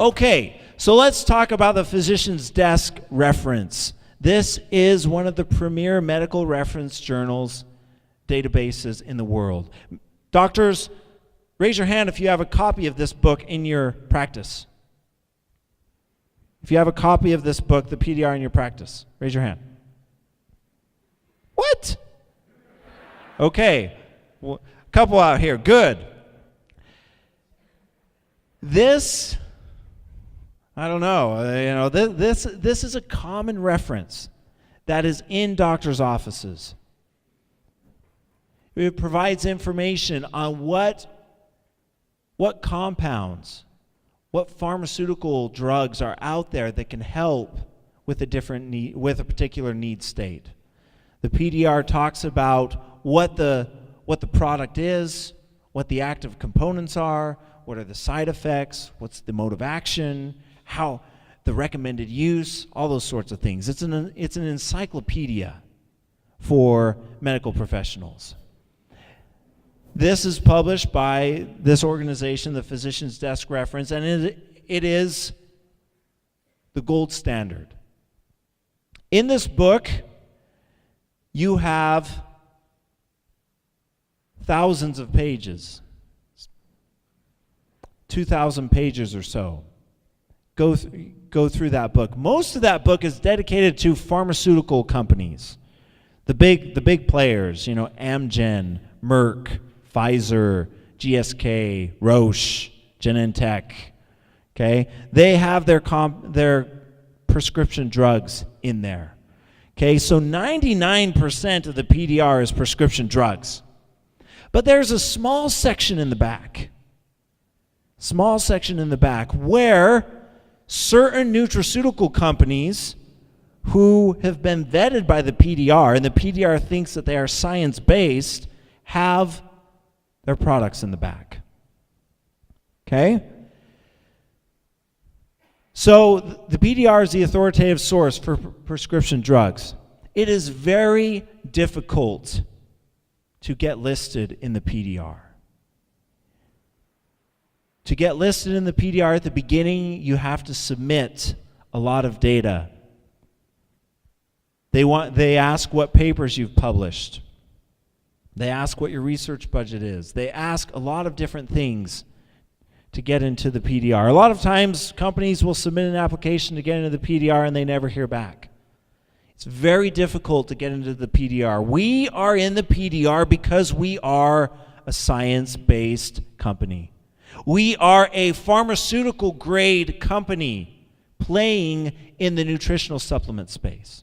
Okay, so let's talk about the Physician's Desk reference. This is one of the premier medical reference journals databases in the world. Doctors, raise your hand if you have a copy of this book in your practice. If you have a copy of this book, the PDR, in your practice, raise your hand. What? Okay, well, a couple out here, good. This, I don't know, this is a common reference that is in doctors' offices. It provides information on what compounds, what pharmaceutical drugs are out there that can help with a particular need state. The PDR talks about what the product is, what the active components are, what are the side effects, what's the mode of action, how the recommended use, all those sorts of things. It's an encyclopedia for medical professionals. This is published by this organization, the Physician's Desk Reference, and it is the gold standard. In this book, you have thousands of pages, 2,000 pages or so. Go through that book. Most of that book is dedicated to pharmaceutical companies, the big players, Amgen, Merck, Pfizer, GSK, Roche, Genentech. Okay, they have their prescription drugs in there. Okay, so 99% of the PDR is prescription drugs. But there's a small section in the back. Where certain nutraceutical companies who have been vetted by the PDR, and the PDR thinks that they are science-based, have their products in the back. Okay? So the PDR is the authoritative source for prescription drugs. It is very difficult to get listed in the PDR. To get listed in the PDR at the beginning, you have to submit a lot of data. They ask what papers you've published. They ask what your research budget is. They ask a lot of different things to get into the PDR. A lot of times, companies will submit an application to get into the PDR and they never hear back. It's very difficult to get into the PDR. We are in the PDR because we are a science-based company. We are a pharmaceutical-grade company playing in the nutritional supplement space.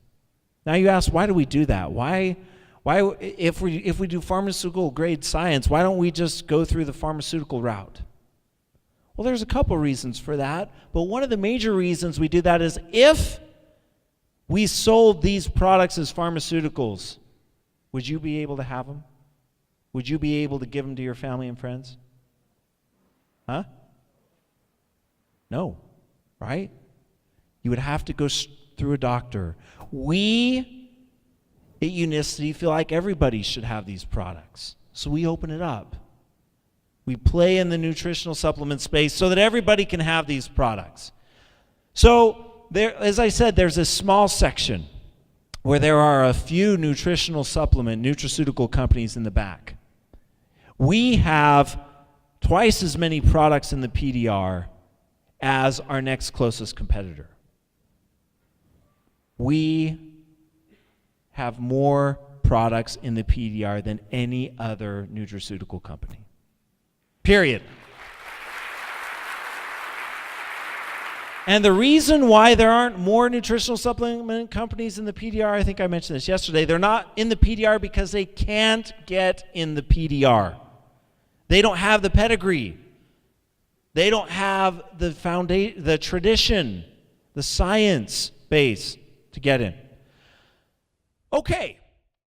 Now you ask, why do we do that? Why, if we do pharmaceutical-grade science, why don't we just go through the pharmaceutical route? Well, there's a couple reasons for that, but one of the major reasons we do that is if we sold these products as pharmaceuticals, would you be able to have them? Would you be able to give them to your family and friends? Huh? No, right? You would have to go through a doctor. We at Unicity feel like everybody should have these products, so we open it up. We play in the nutritional supplement space so that everybody can have these products. So, as I said, there's a small section where there are a few nutraceutical companies in the back. We have twice as many products in the PDR as our next closest competitor. We have more products in the PDR than any other nutraceutical company. Period. And the reason why there aren't more nutritional supplement companies in the PDR, I think I mentioned this yesterday, they're not in the PDR because they can't get in the PDR. They don't have the pedigree. They don't have the tradition, the science base to get in. Okay,